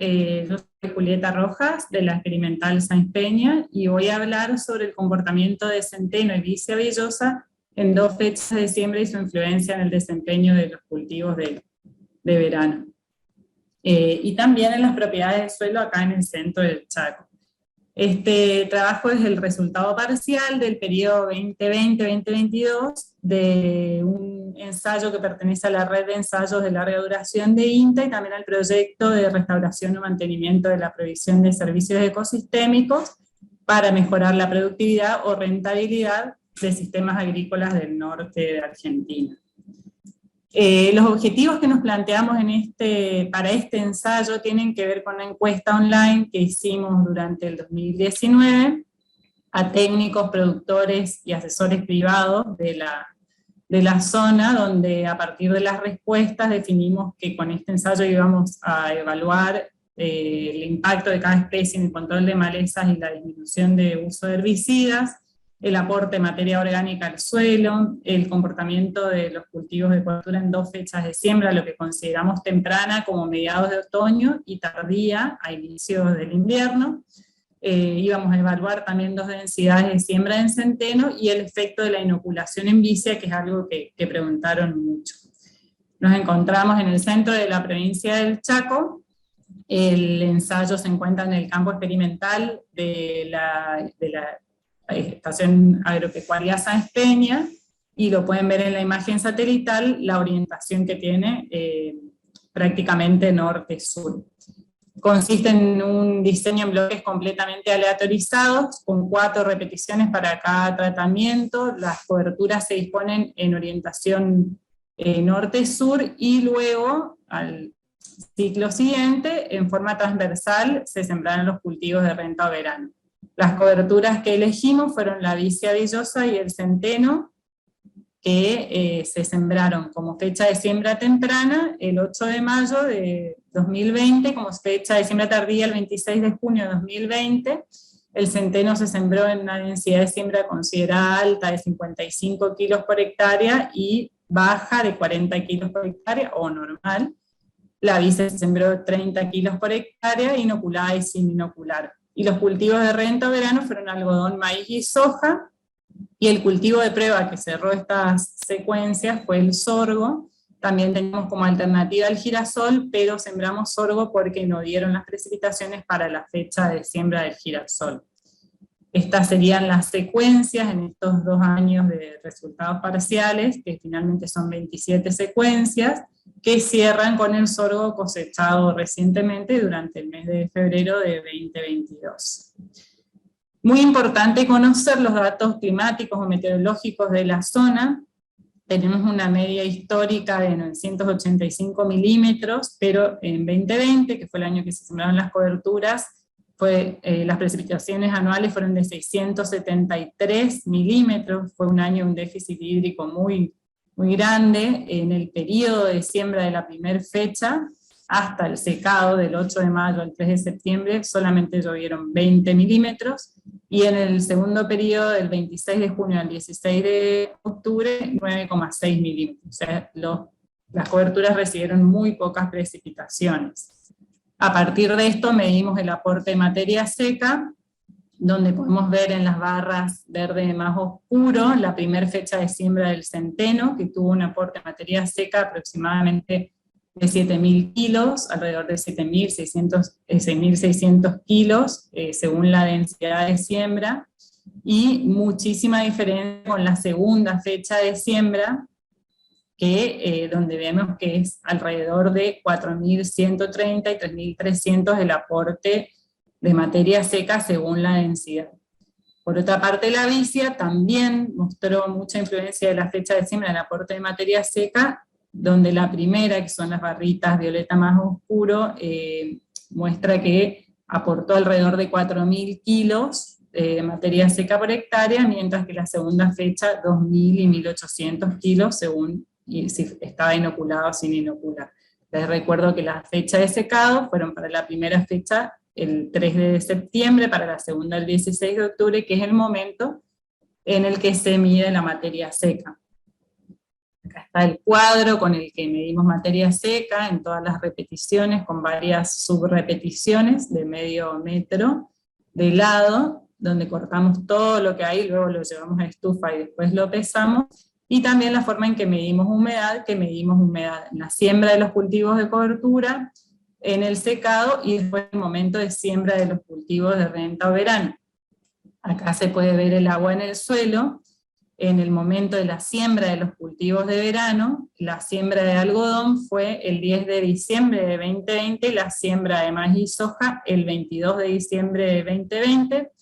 Yo soy Julieta Rojas, de la Experimental Sáenz Peña, y voy a hablar sobre el comportamiento de centeno y vicia vellosa en 2 fechas de siembra y su influencia en el desempeño de los cultivos de verano. Y también en las propiedades del suelo acá en el centro del Chaco. Este trabajo es el resultado parcial del periodo 2020-2022 de un ensayo que pertenece a la red de ensayos de larga duración de INTA y también al proyecto de restauración y mantenimiento de la provisión de servicios ecosistémicos para mejorar la productividad o rentabilidad de sistemas agrícolas del norte de Argentina. Los objetivos que nos planteamos para este ensayo tienen que ver con la encuesta online que hicimos durante el 2019 a técnicos, productores y asesores privados de la zona, donde a partir de las respuestas definimos que con este ensayo íbamos a evaluar el impacto de cada especie en el control de malezas y la disminución de uso de herbicidas, el aporte de materia orgánica al suelo, el comportamiento de los cultivos de cobertura en 2 fechas de siembra, lo que consideramos temprana como mediados de otoño y tardía a inicios del invierno. Íbamos a evaluar también 2 densidades de siembra en centeno y el efecto de la inoculación en vicia, que es algo que preguntaron mucho. Nos encontramos en el centro de la provincia del Chaco. El ensayo se encuentra en el campo experimental de la Estación Agropecuaria Sáenz Peña, y lo pueden ver en la imagen satelital, la orientación que tiene prácticamente norte-sur. Consiste en un diseño en bloques completamente aleatorizados, con 4 repeticiones para cada tratamiento. Las coberturas se disponen en orientación norte-sur, y luego, al ciclo siguiente, en forma transversal, se sembrarán los cultivos de renta o verano. Las coberturas que elegimos fueron la vicia vellosa y el centeno, que se sembraron como fecha de siembra temprana el 8 de mayo de 2020, como fecha de siembra tardía el 26 de junio de 2020. El centeno se sembró en una densidad de siembra considerada alta de 55 kilos por hectárea y baja de 40 kilos por hectárea, o normal. La vicia se sembró 30 kilos por hectárea, inoculada y sin inocular. Y los cultivos de renta o verano fueron algodón, maíz y soja, y el cultivo de prueba que cerró estas secuencias fue el sorgo. También teníamos como alternativa el girasol, pero sembramos sorgo porque no dieron las precipitaciones para la fecha de siembra del girasol. Estas serían las secuencias en estos 2 años de resultados parciales, que finalmente son 27 secuencias, que cierran con el sorgo cosechado recientemente durante el mes de febrero de 2022. Muy importante conocer los datos climáticos o meteorológicos de la zona. Tenemos una media histórica de 985 milímetros, pero en 2020, que fue el año que se sembraron las coberturas, las precipitaciones anuales fueron de 673 milímetros, fue un año un déficit hídrico muy grande. En el periodo de siembra de la primera fecha, hasta el secado del 8 de mayo al 3 de septiembre, solamente llovieron 20 milímetros, y en el segundo periodo, del 26 de junio al 16 de octubre, 9,6 milímetros. O sea, las coberturas recibieron muy pocas precipitaciones. A partir de esto medimos el aporte de materia seca, donde podemos ver en las barras verde más oscuro la primera fecha de siembra del centeno, que tuvo un aporte de materia seca aproximadamente de 7.000 kilos, alrededor de 6.600 kilos, según la densidad de siembra, y muchísima diferencia con la segunda fecha de siembra, donde vemos que es alrededor de 4.130 y 3.300 el aporte de materia seca según la densidad. Por otra parte, la vicia también mostró mucha influencia de la fecha de siembra en el aporte de materia seca, donde la primera, que son las barritas violeta más oscuro, muestra que aportó alrededor de 4.000 kilos de materia seca por hectárea, mientras que la segunda fecha 2.000 y 1.800 kilos según si estaba inoculado o sin inocular. Les recuerdo que las fechas de secado fueron para la primera fecha el 3 de septiembre, para la segunda el 16 de octubre, que es el momento en el que se mide la materia seca. Acá está el cuadro con el que medimos materia seca en todas las repeticiones, con varias subrepeticiones de medio metro de lado, donde cortamos todo lo que hay, luego lo llevamos a estufa y después lo pesamos, y también la forma en que medimos humedad en la siembra de los cultivos de cobertura, en el secado, y después en el momento de siembra de los cultivos de renta o verano. Acá se puede ver el agua en el suelo, en el momento de la siembra de los cultivos de verano. La siembra de algodón fue el 10 de diciembre de 2020, y la siembra de maíz y soja el 22 de diciembre de 2020.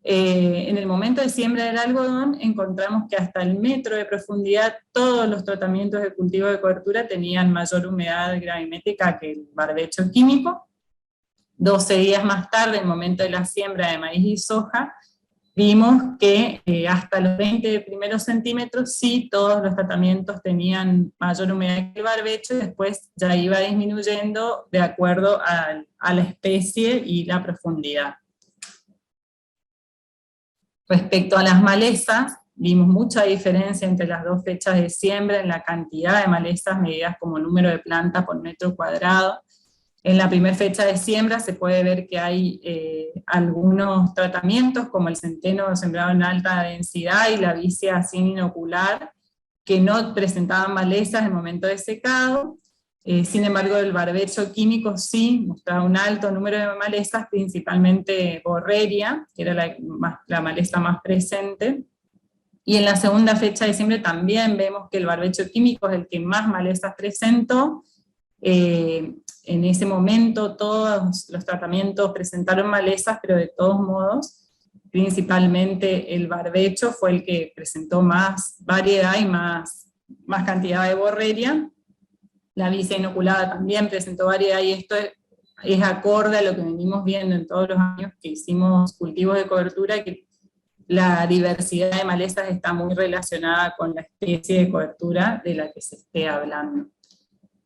En el momento de siembra del algodón encontramos que hasta el metro de profundidad todos los tratamientos de cultivo de cobertura tenían mayor humedad gravimétrica que el barbecho químico. 12 días más tarde, en el momento de la siembra de maíz y soja, vimos que hasta los 20 primeros centímetros sí todos los tratamientos tenían mayor humedad que el barbecho, y después ya iba disminuyendo de acuerdo a la especie y la profundidad. Respecto a las malezas, vimos mucha diferencia entre las dos fechas de siembra en la cantidad de malezas medidas como número de plantas por metro cuadrado. En la primera fecha de siembra se puede ver que hay algunos tratamientos, como el centeno sembrado en alta densidad y la vicia sin inocular, que no presentaban malezas en el momento de secado. Sin embargo, el barbecho químico sí mostraba un alto número de malezas, principalmente borreria, que era la maleza más presente. Y en la segunda fecha de diciembre también vemos que el barbecho químico es el que más malezas presentó. En ese momento todos los tratamientos presentaron malezas, pero de todos modos, principalmente el barbecho fue el que presentó más variedad y más cantidad de borreria. La vicia inoculada también presentó variedad, y esto es acorde a lo que venimos viendo en todos los años que hicimos cultivos de cobertura, que la diversidad de malezas está muy relacionada con la especie de cobertura de la que se esté hablando.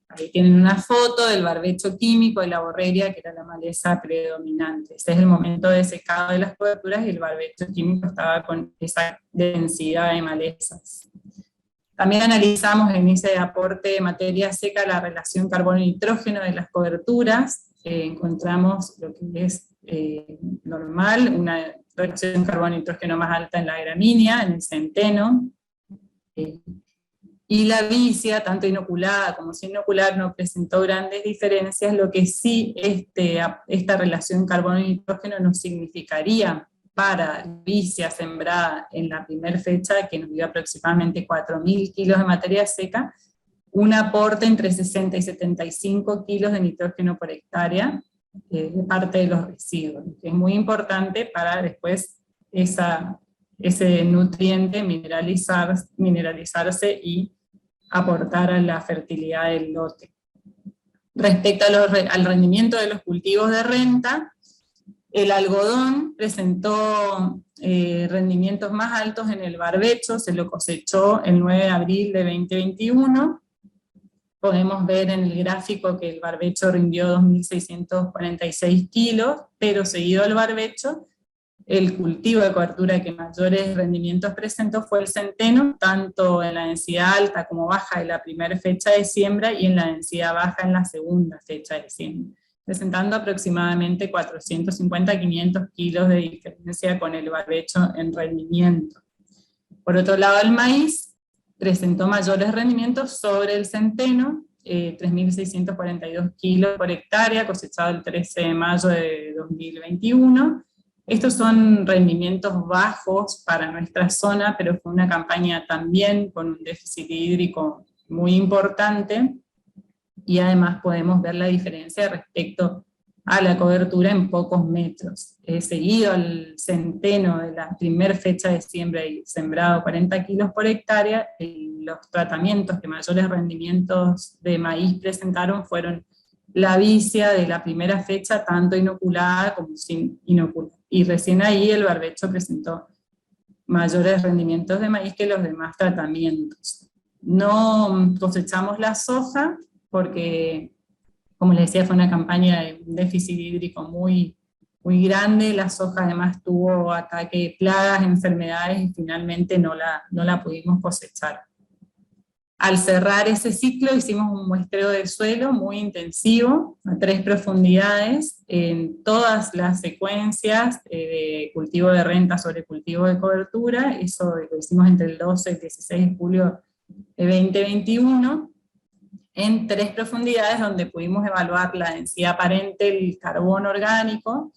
Ahí tienen una foto del barbecho químico de la borreria, que era la maleza predominante. Ese es el momento de secado de las coberturas, y el barbecho químico estaba con esa densidad de malezas. También analizamos en ese aporte de materia seca la relación carbono-nitrógeno de las coberturas. Encontramos lo que es normal, una relación carbono-nitrógeno más alta en la gramínea, en el centeno, y la vicia, tanto inoculada como sin inocular, no presentó grandes diferencias. Lo que sí esta relación carbono-nitrógeno nos significaría para vicia sembrada en la primera fecha, que nos dio aproximadamente 4.000 kilos de materia seca, un aporte entre 60 y 75 kilos de nitrógeno por hectárea de parte de los residuos, que es muy importante para después ese nutriente mineralizarse y aportar a la fertilidad del lote. Respecto al rendimiento de los cultivos de renta, el algodón presentó rendimientos más altos en el barbecho, se lo cosechó el 9 de abril de 2021. Podemos ver en el gráfico que el barbecho rindió 2.646 kilos, pero seguido al barbecho, el cultivo de cobertura que mayores rendimientos presentó fue el centeno, tanto en la densidad alta como baja de la primera fecha de siembra, y en la densidad baja en la segunda fecha de siembra, presentando aproximadamente 450 a 500 kilos de diferencia con el barbecho en rendimiento. Por otro lado, el maíz presentó mayores rendimientos sobre el centeno, 3.642 kilos por hectárea, cosechado el 13 de mayo de 2021. Estos son rendimientos bajos para nuestra zona, pero fue una campaña también con un déficit hídrico muy importante, y además podemos ver la diferencia respecto a la cobertura en pocos metros. Seguido al centeno de la primera fecha de siembra y sembrado 40 kilos por hectárea, los tratamientos que mayores rendimientos de maíz presentaron fueron la vicia de la primera fecha, tanto inoculada como sin inocular. Y recién ahí el barbecho presentó mayores rendimientos de maíz que los demás tratamientos. No cosechamos la soja porque, como les decía, fue una campaña de un déficit hídrico muy grande. La soja además tuvo ataque de plagas, enfermedades, y finalmente no la pudimos cosechar. Al cerrar ese ciclo hicimos un muestreo del suelo muy intensivo, a 3 profundidades, en todas las secuencias de cultivo de renta sobre cultivo de cobertura. Eso lo hicimos entre el 12 y el 16 de julio de 2021, en 3 profundidades donde pudimos evaluar la densidad aparente, el carbono orgánico,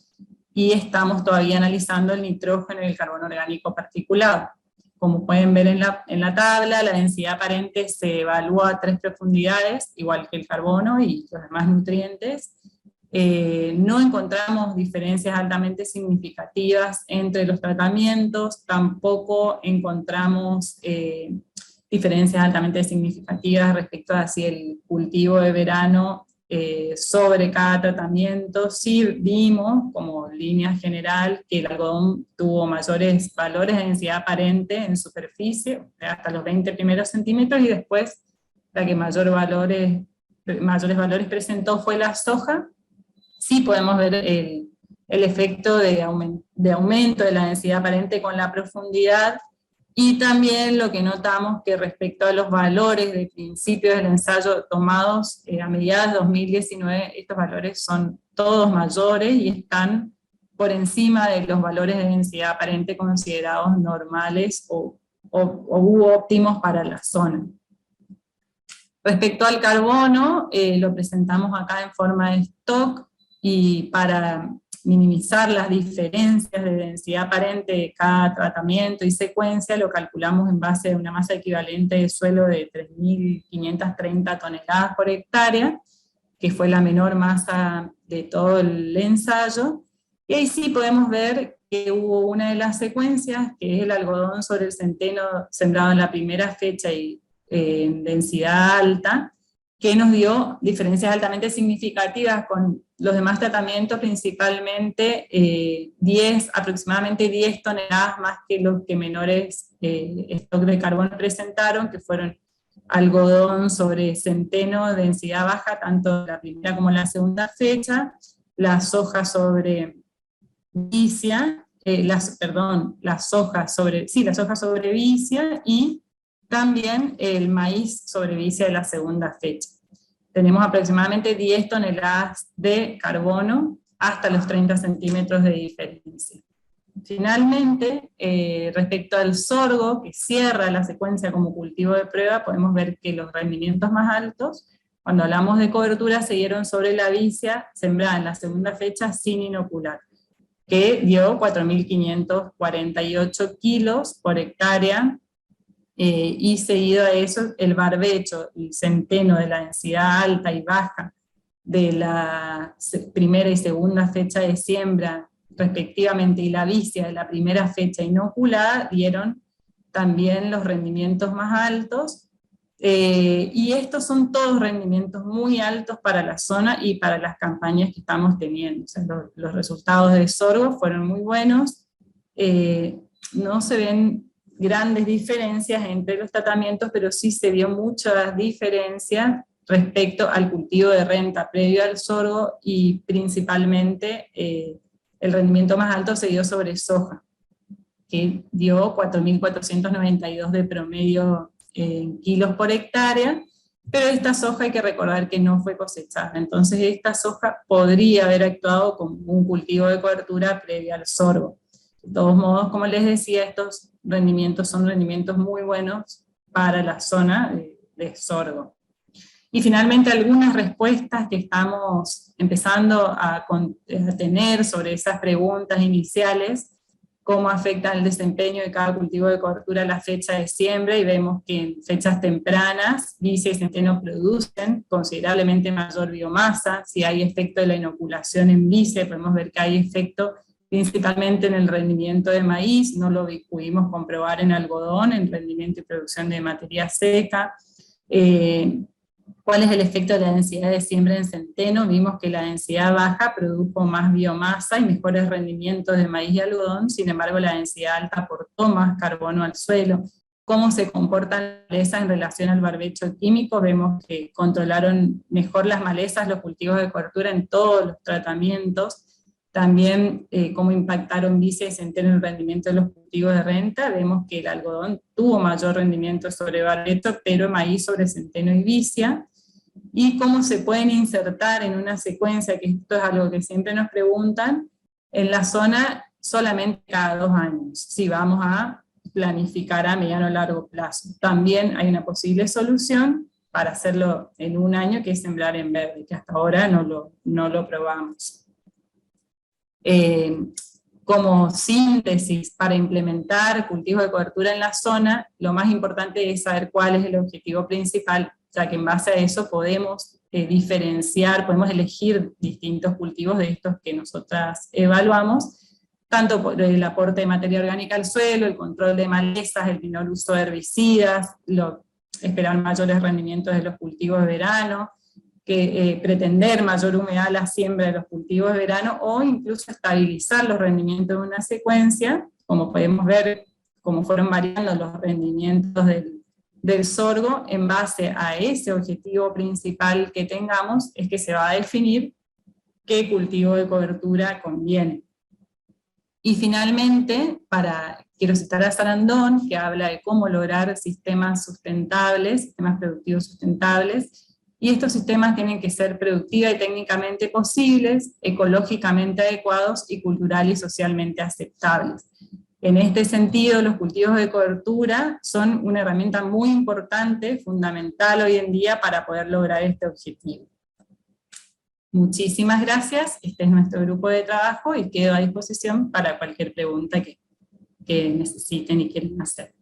y estamos todavía analizando el nitrógeno y el carbono orgánico particulado. Como pueden ver en la tabla, la densidad aparente se evalúa a 3 profundidades, igual que el carbono y los demás nutrientes. No encontramos diferencias altamente significativas entre los tratamientos, tampoco encontramos diferencias altamente significativas respecto a si el cultivo de verano sobre cada tratamiento. Sí vimos, como línea general, que el algodón tuvo mayores valores de densidad aparente en superficie, hasta los 20 primeros centímetros, y después la que mayores valores presentó fue la soja. Sí podemos ver el efecto de aumento de la densidad aparente con la profundidad, y también lo que notamos que respecto a los valores de principio del ensayo tomados a mediados de 2019, estos valores son todos mayores y están por encima de los valores de densidad aparente considerados normales o óptimos para la zona. Respecto al carbono, lo presentamos acá en forma de stock, y para minimizar las diferencias de densidad aparente de cada tratamiento y secuencia, lo calculamos en base a una masa equivalente de suelo de 3.530 toneladas por hectárea, que fue la menor masa de todo el ensayo, y ahí sí podemos ver que hubo una de las secuencias, que es el algodón sobre el centeno sembrado en la primera fecha y en densidad alta, que nos dio diferencias altamente significativas con los demás tratamientos, principalmente aproximadamente 10 toneladas más que los que menores stock de carbono presentaron, que fueron algodón sobre centeno, densidad baja, tanto la primera como la segunda fecha, la soja sobre vicia, la soja sobre vicia, y también el maíz sobre vicia de la segunda fecha. Tenemos aproximadamente 10 toneladas de carbono hasta los 30 centímetros de diferencia. Finalmente, respecto al sorgo, que cierra la secuencia como cultivo de prueba, podemos ver que los rendimientos más altos, cuando hablamos de cobertura, se dieron sobre la vicia sembrada en la segunda fecha sin inocular, que dio 4.548 kilos por hectárea, y seguido a eso el barbecho, el centeno de la densidad alta y baja de la primera y segunda fecha de siembra respectivamente, y la vicia de la primera fecha inoculada, dieron también los rendimientos más altos, y estos son todos rendimientos muy altos para la zona y para las campañas que estamos teniendo. O sea, los resultados de sorgo fueron muy buenos, no se ven grandes diferencias entre los tratamientos, pero sí se vio mucha diferencia respecto al cultivo de renta previo al sorgo, y principalmente el rendimiento más alto se dio sobre soja, que dio 4.492 de promedio en kilos por hectárea, pero esta soja hay que recordar que no fue cosechada, entonces esta soja podría haber actuado como un cultivo de cobertura previo al sorgo. De todos modos, como les decía, estos rendimientos son rendimientos muy buenos para la zona de sorgo. Y finalmente algunas respuestas que estamos empezando a tener sobre esas preguntas iniciales: cómo afecta el desempeño de cada cultivo de cobertura a la fecha de siembra, y vemos que en fechas tempranas vicia y centeno producen considerablemente mayor biomasa. Si hay efecto de la inoculación en vicia, podemos ver que hay efecto principalmente en el rendimiento de maíz, no lo pudimos comprobar en algodón, en rendimiento y producción de materia seca. ¿Cuál es el efecto de la densidad de siembra en centeno? Vimos que la densidad baja produjo más biomasa y mejores rendimientos de maíz y algodón, sin embargo la densidad alta aportó más carbono al suelo. ¿Cómo se comportan las malezas en relación al barbecho químico? Vemos que controlaron mejor las malezas los cultivos de cobertura en todos los tratamientos, También cómo impactaron vicia y centeno en el rendimiento de los cultivos de renta. Vemos que el algodón tuvo mayor rendimiento sobre barbecho, pero maíz sobre centeno y vicia. Y cómo se pueden insertar en una secuencia, que esto es algo que siempre nos preguntan, en la zona solamente cada 2 años, si vamos a planificar a mediano o largo plazo. También hay una posible solución para hacerlo en 1 año, que es sembrar en verde, que hasta ahora no lo probamos. Como síntesis, para implementar cultivos de cobertura en la zona, lo más importante es saber cuál es el objetivo principal, ya que en base a eso podemos diferenciar, podemos elegir distintos cultivos de estos que nosotras evaluamos, tanto por el aporte de materia orgánica al suelo, el control de malezas, el menor uso de herbicidas, esperar mayores rendimientos de los cultivos de verano, pretender mayor humedad a la siembra de los cultivos de verano, o incluso estabilizar los rendimientos de una secuencia, como podemos ver cómo fueron variando los rendimientos del sorgo. En base a ese objetivo principal que tengamos, es que se va a definir qué cultivo de cobertura conviene. Y finalmente, quiero citar a Sarandon, que habla de cómo lograr sistemas sustentables, sistemas productivos sustentables, y estos sistemas tienen que ser productiva y técnicamente posibles, ecológicamente adecuados y cultural y socialmente aceptables. En este sentido, los cultivos de cobertura son una herramienta muy importante, fundamental hoy en día para poder lograr este objetivo. Muchísimas gracias, este es nuestro grupo de trabajo y quedo a disposición para cualquier pregunta que necesiten y quieran hacer.